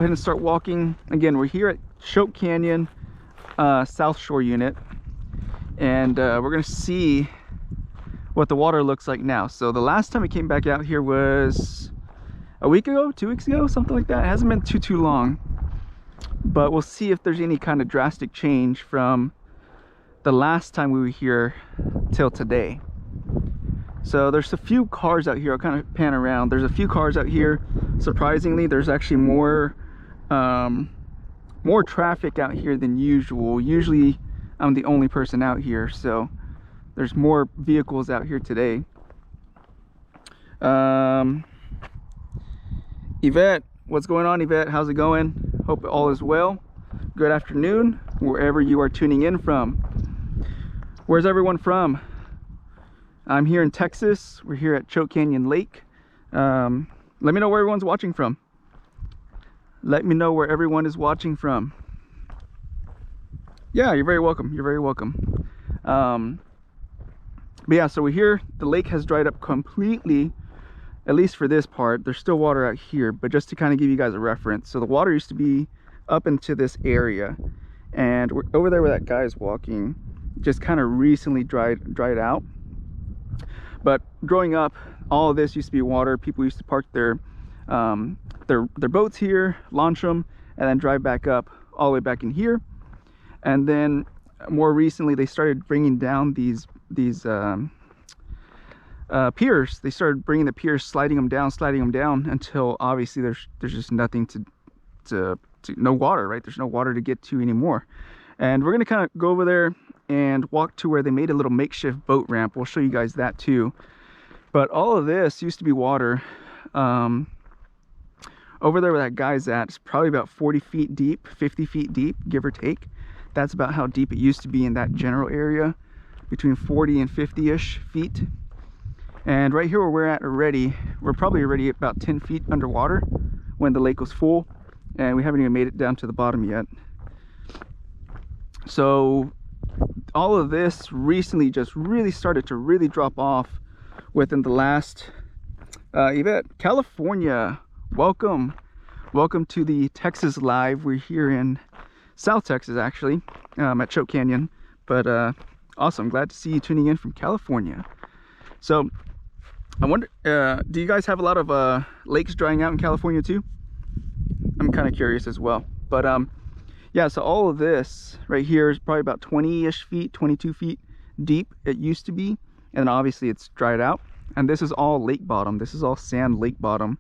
Go ahead and start walking. Again, we're here at Choke Canyon Southshore unit, and we're gonna see what the water looks like now. So the last time we came back out here was a week ago, 2 weeks ago, something like that. It hasn't been too long, but we'll see if there's any kind of drastic change from the last time we were here till today. So there's a few cars out here. I'll kind of pan around. There's a few cars out here. Surprisingly, there's actually more traffic out here than usual. Usually I'm the only person out here, so there's more vehicles out here today. Yvette, what's going on, Yvette? How's it going? Hope all is well. Good afternoon, wherever you are tuning in from. Where's everyone from? I'm here in Texas. We're here at Choke Canyon Lake. Let me know where everyone's watching from. Let me know where everyone is watching from. Yeah, you're very welcome. You're very welcome. But yeah, so we're here. The lake has dried up completely, at least for this part. There's still water out here, but just to kind of give you guys a reference. So the water used to be up into this area, and we're over there where that guy's walking, just kind of recently dried out. But growing up, all of this used to be water. People used to park their boats here, launch them, and then drive back up all the way back in here. And then more recently, they started bringing down these piers. They started bringing the piers, sliding them down until obviously there's just nothing to no water, right? There's no water to get to anymore. And we're gonna kind of go over there and walk to where they made a little makeshift boat ramp. We'll show you guys that too. But all of this used to be water. Over there where that guy's at, it's probably about 40 feet deep, 50 feet deep, give or take. That's about how deep it used to be in that general area, between 40 and 50-ish feet. And right here where we're at already, we're probably already about 10 feet underwater when the lake was full, and we haven't even made it down to the bottom yet. So all of this recently just really started to really drop off within the last Yvette, California, welcome to the Texas Live. We're here in South Texas, actually, at Choke Canyon, but awesome, glad to see you tuning in from California. So I wonder, do you guys have a lot of lakes drying out in California too? I'm kind of curious as well. But yeah, so all of this right here is probably about 20-ish feet, 22 feet deep it used to be, and obviously it's dried out. And this is all lake bottom. This is all sand lake bottom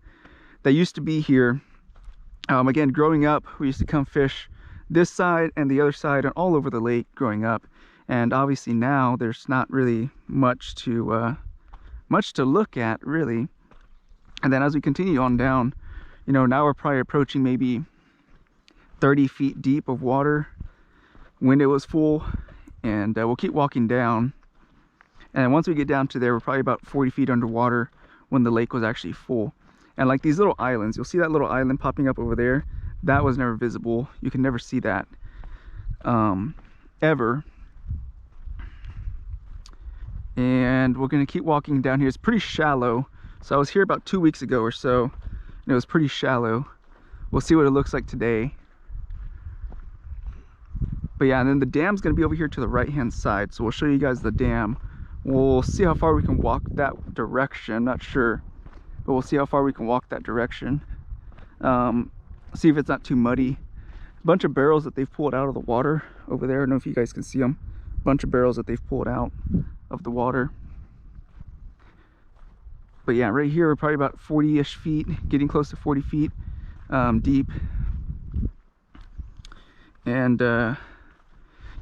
that used to be here. Again, growing up, we used to come fish this side and the other side and all over the lake growing up. And obviously now there's not really much to look at, really. And then as we continue on down, you know, now we're probably approaching maybe 30 feet deep of water when it was full. And we'll keep walking down. And once we get down to there, we're probably about 40 feet underwater when the lake was actually full. And like these little islands, you'll see that little island popping up over there. That was never visible. You can never see that ever. And we're gonna keep walking down here. It's pretty shallow. So I was here about 2 weeks ago or so, and it was pretty shallow. We'll see what it looks like today. But yeah, and then the dam's gonna be over here to the right-hand side. So we'll show you guys the dam. We'll see how far we can walk that direction. Not sure, but we'll see how far we can walk that direction. See if it's not too muddy. A bunch of barrels that they've pulled out of the water over there. I don't know if you guys can see them. A bunch of barrels that they've pulled out of the water. But yeah, right here we're probably about 40-ish feet, getting close to 40 feet deep. And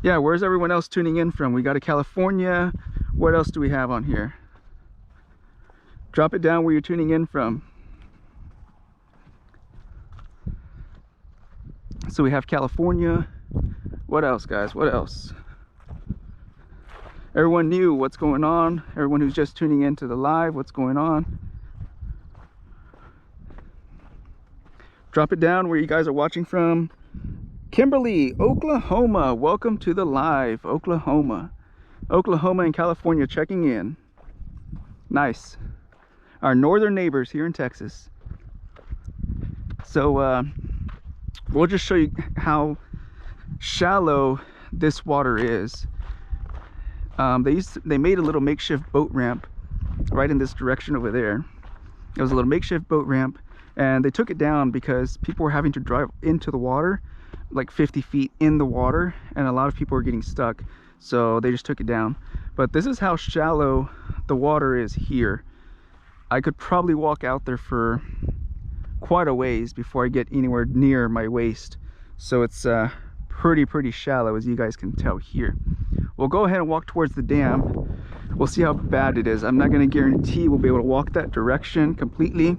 yeah, where's everyone else tuning in from? We got a California. What else do we have on here? Drop it down where you're tuning in from. So we have California. What else, guys? What else? Everyone new, what's going on? Everyone who's just tuning into the live, what's going on? Drop it down where you guys are watching from. Kimberly, Oklahoma, welcome to the live. Oklahoma and California checking in. Nice. Our northern neighbors here in Texas. So we'll just show you how shallow this water is. They made a little makeshift boat ramp right in this direction over there. It was a little makeshift boat ramp, and they took it down because people were having to drive into the water, like 50 feet in the water, and a lot of people were getting stuck, so they just took it down. But this is how shallow the water is here. I could probably walk out there for quite a ways before I get anywhere near my waist. So it's pretty shallow, as you guys can tell here. We'll go ahead and walk towards the dam. We'll see how bad it is. I'm not going to guarantee we'll be able to walk that direction completely,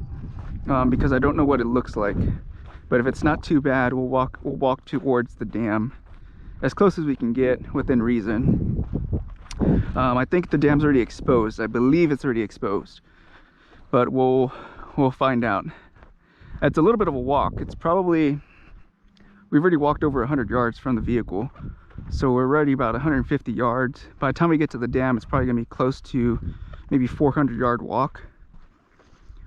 because I don't know what it looks like. But if it's not too bad, we'll walk towards the dam as close as we can get within reason. I think the dam's already exposed. I believe it's already exposed, but we'll find out. It's a little bit of a walk. It's probably, we've already walked over 100 yards from the vehicle, so we're already about 150 yards. By the time we get to the dam, it's probably gonna be close to maybe 400-yard walk,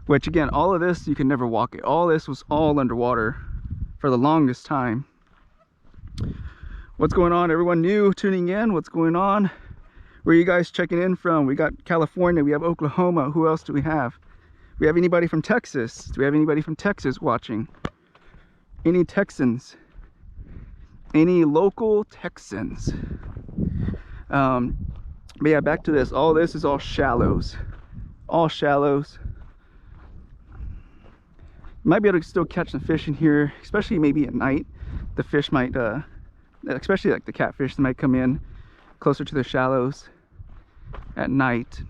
which again, all of this, you can never walk it. All this was all underwater for the longest time. What's going on, everyone new tuning in? What's going on? Where are you guys checking in from? We got California, we have Oklahoma. Who else do we have? We have anybody from Texas? Do we have anybody from Texas watching? Any Texans? Any local Texans? But yeah, back to this. All this is all shallows. All shallows. Might be able to still catch some fish in here, especially maybe at night. The fish might, especially like the catfish, they might come in closer to the shallows at night.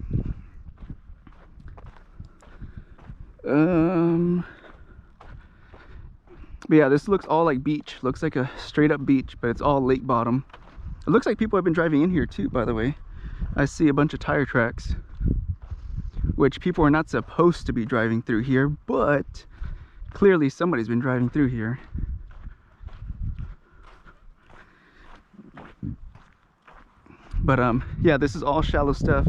But yeah, this looks all like beach. Looks like a straight up beach, but it's all lake bottom. It looks like people have been driving in here too, by the way. I see a bunch of tire tracks, which people are not supposed to be driving through here, but clearly somebody's been driving through here. But yeah, this is all shallow stuff.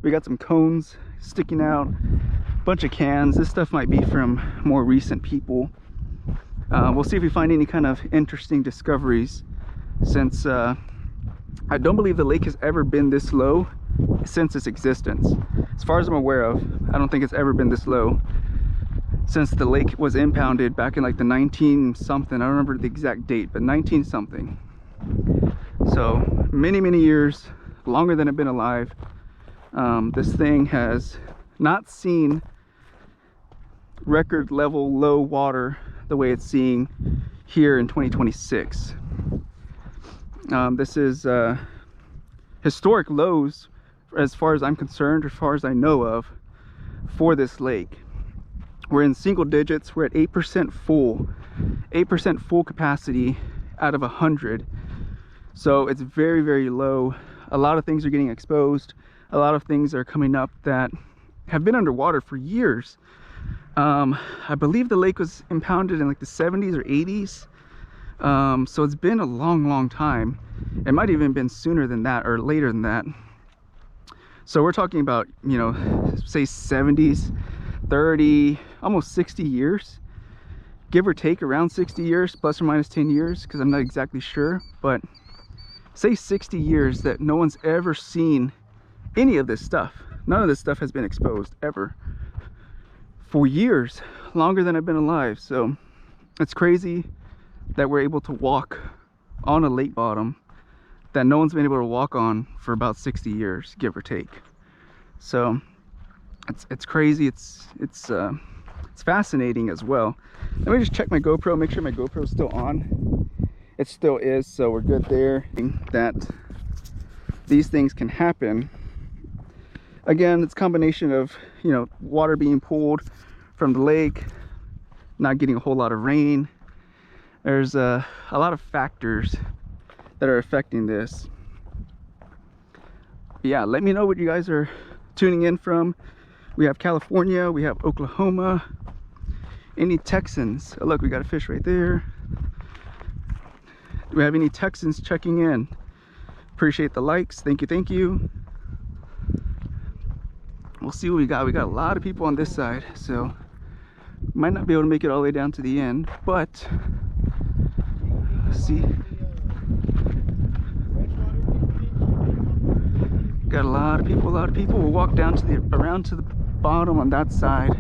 We got some cones sticking out, a bunch of cans. This stuff might be from more recent people. We'll see if we find any kind of interesting discoveries, since I don't believe the lake has ever been this low since its existence. As far as I'm aware of, I don't think it's ever been this low since the lake was impounded back in like the 19 something. I don't remember the exact date, but 19 something. So many years, longer than I've been alive. This thing has not seen record level low water the way it's seeing here in 2026. This is historic lows as far as I'm concerned, as far as I know of, for this lake. We're in single digits. We're at 8% full, 8% full capacity out of 100. So it's very low. A lot of things are getting exposed. A lot of things are coming up that have been underwater for years. I believe the lake was impounded in like the 70s or 80s. So it's been a long time. It might even been sooner than that or later than that. So we're talking about, you know, say 70s, 30, almost 60 years, give or take, around 60 years, plus or minus 10 years, because I'm not exactly sure, but say 60 years that no one's ever seen any of this stuff. None of this stuff has been exposed ever for years, longer than I've been alive. So it's crazy that we're able to walk on a lake bottom that no one's been able to walk on for about 60 years, give or take. So it's crazy. It's fascinating as well. Let me just check my GoPro, make sure my GoPro is still on. It still is, so we're good there. That these things can happen. Again, it's a combination of, you know, water being pulled from the lake, not getting a whole lot of rain. There's a lot of factors that are affecting this. But yeah, let me know what you guys are tuning in from. We have California, we have Oklahoma, any Texans. Oh, look, we got a fish right there. Do we have any Texans checking in? Appreciate the likes. Thank you. We'll see what we got. We got a lot of people on this side, so might not be able to make it all the way down to the end, but See, got a lot of people. We'll walk down to around to the bottom on that side,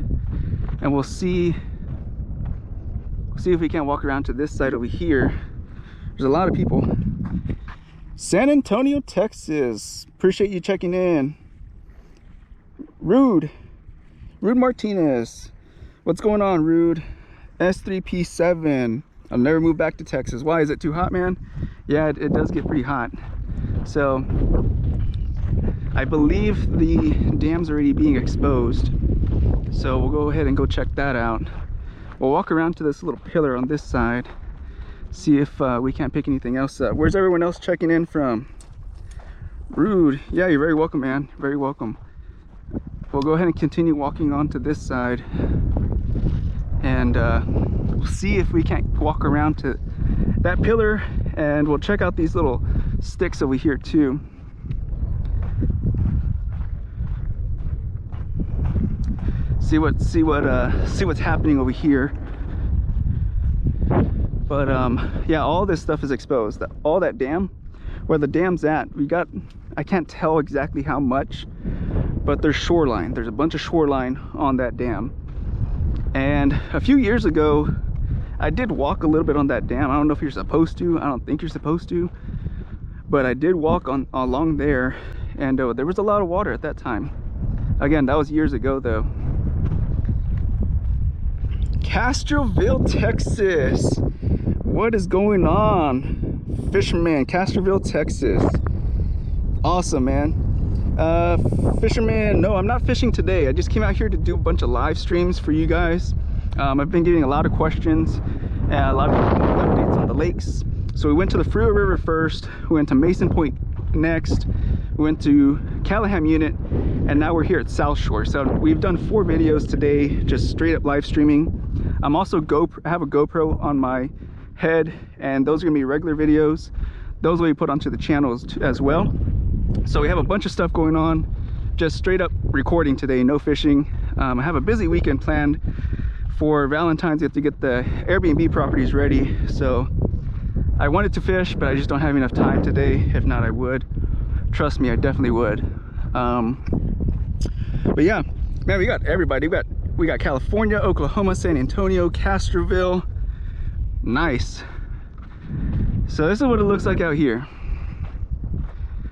and we'll see if we can't walk around to this side over here. There's a lot of people. San Antonio, Texas. Appreciate you checking in. Rude Martinez. What's going on, Rude? S3P7. I'll never move back to Texas. Why? Is it too hot, man? Yeah, it does get pretty hot. So I believe the dam's already being exposed. So we'll go ahead and go check that out. We'll walk around to this little pillar on this side. See if we can't pick anything else up. Where's everyone else checking in from? Rude. Yeah, you're very welcome, man. Very welcome. We'll go ahead and continue walking on to this side, and we'll see if we can't walk around to that pillar, and we'll check out these little sticks over here too. See what's happening over here. But yeah, all this stuff is exposed. All that dam, where the dam's at, I can't tell exactly how much, but there's shoreline. There's a bunch of shoreline on that dam. And a few years ago, I did walk a little bit on that dam. I don't know if you're supposed to. I don't think you're supposed to, but I did walk along there, and there was a lot of water at that time. Again, that was years ago though. Castroville, Texas. What is going on? Fisherman, Castroville, Texas. Awesome, man. Fisherman, no, I'm not fishing today. I just came out here to do a bunch of live streams for you guys. I've been getting a lot of questions and a lot of updates on the lakes. So we went to the Frio River first, we went to Mason Point next, we went to Callahan Unit, and now we're here at Southshore. So we've done 4 videos today, just straight up live streaming. I'm also I have a GoPro on my head, and those are gonna be regular videos. Those will be put onto the channels as well. So we have a bunch of stuff going on, just straight up recording today, no fishing. I have a busy weekend planned for Valentine's. We have to get the Airbnb properties ready. So I wanted to fish, but I just don't have enough time today. If not, I would. Trust me, I definitely would. But yeah, man, we got everybody. We got California, Oklahoma, San Antonio, Castroville. Nice. So this is what it looks like out here.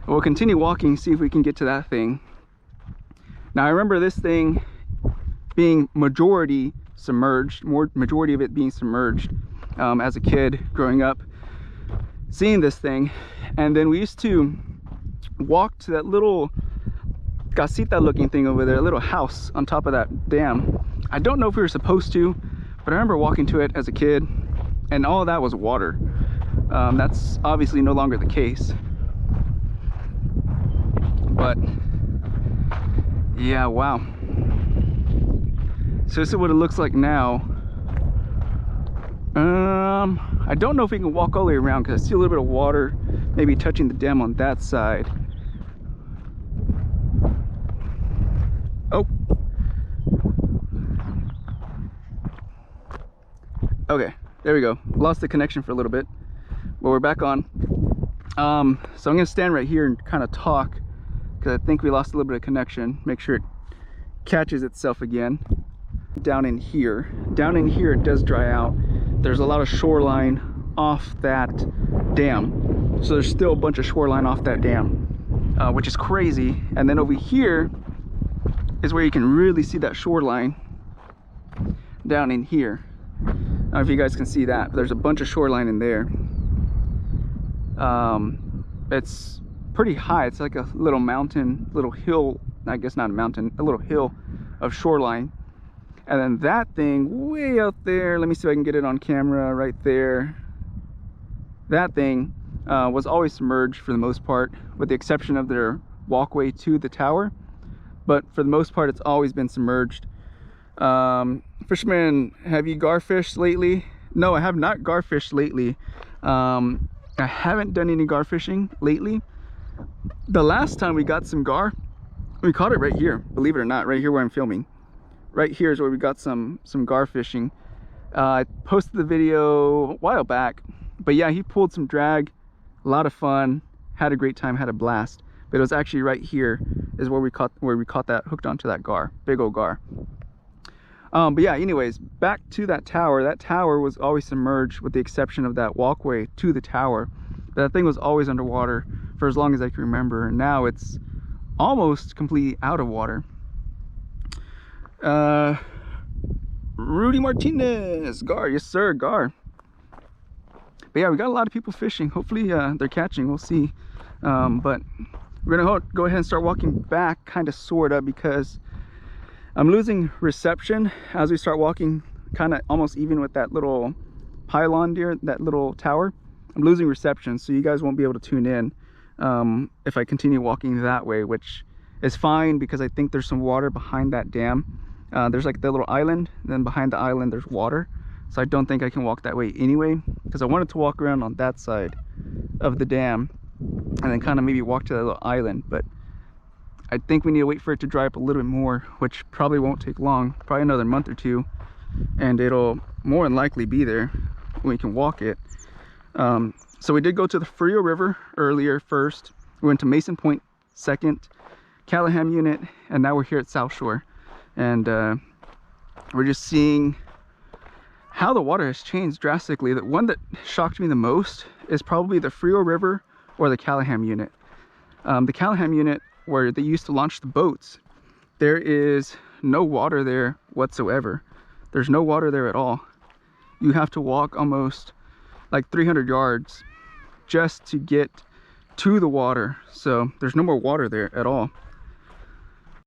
We'll continue walking, see if we can get to that thing. Now I remember this thing being majority submerged, majority of it being submerged as a kid growing up, seeing this thing. And then we used to walk to that little casita looking thing over there, a little house on top of that dam. I don't know if we were supposed to, but I remember walking to it as a kid, and all of that was water. That's obviously no longer the case. But yeah, wow. So this is what it looks like now. I don't know if we can walk all the way around because I see a little bit of water maybe touching the dam on that side. Oh, okay, there we go. Lost the connection for a little bit, but we're back on. So I'm gonna stand right here and kind of talk, because I think we lost a little bit of connection. Make sure it catches itself again. Down in here it does dry out. There's a lot of shoreline off that dam, so there's still a bunch of shoreline off that dam, which is crazy. And then over here is where you can really see that shoreline down in here. I don't know if you guys can see that, but there's a bunch of shoreline in there. It's pretty high. It's like a little mountain, little hill, I guess not a mountain, a little hill of shoreline. And then that thing way out there, let me see if I can get it on camera right there. That thing was always submerged for the most part, with the exception of their walkway to the tower. But for the most part, it's always been submerged. Fisherman, have you garfished lately? No, I have not garfished lately. I haven't done any gar fishing lately. The last time we got some gar, we caught it right here, believe it or not, right here where I'm filming. Right here is where we got some gar fishing. I posted the video a while back, But yeah, he pulled some drag, a lot of fun, had a great time, had a blast. But it was actually right here is where we caught that, hooked onto that gar, big old gar. But yeah, anyways, back to that tower. That tower was always submerged with the exception of that walkway to the tower. But that thing was always underwater for as long as I can remember. And now it's almost completely out of water. Rudy Martinez, gar, yes sir, gar. But yeah, we got a lot of people fishing. Hopefully they're catching, we'll see. But we're gonna go ahead and start walking back, kind of sort of, because I'm losing reception as we start walking, kind of almost even with that little pylon there, that little tower. I'm losing reception, so you guys won't be able to tune in if I continue walking that way, which is fine because I think there's some water behind that dam. There's like the little island, then behind the island there's water, so I don't think I can walk that way anyway, because I wanted to walk around on that side of the dam and then kind of maybe walk to that little island. But I think we need to wait for it to dry up a little bit more, which probably won't take long, probably another month or two, and it'll more than likely be there when we can walk it. So we did go to the Frio River earlier first. We went to Mason Point second, Callahan Unit, and now we're here at Southshore. And we're just seeing how the water has changed drastically. The one that shocked me the most is probably the Frio River or the Callahan Unit. The Callahan Unit, where they used to launch the boats, there is no water there whatsoever. There's no water there at all. You have to walk almost like 300 yards just to get to the water. So there's no more water there at all.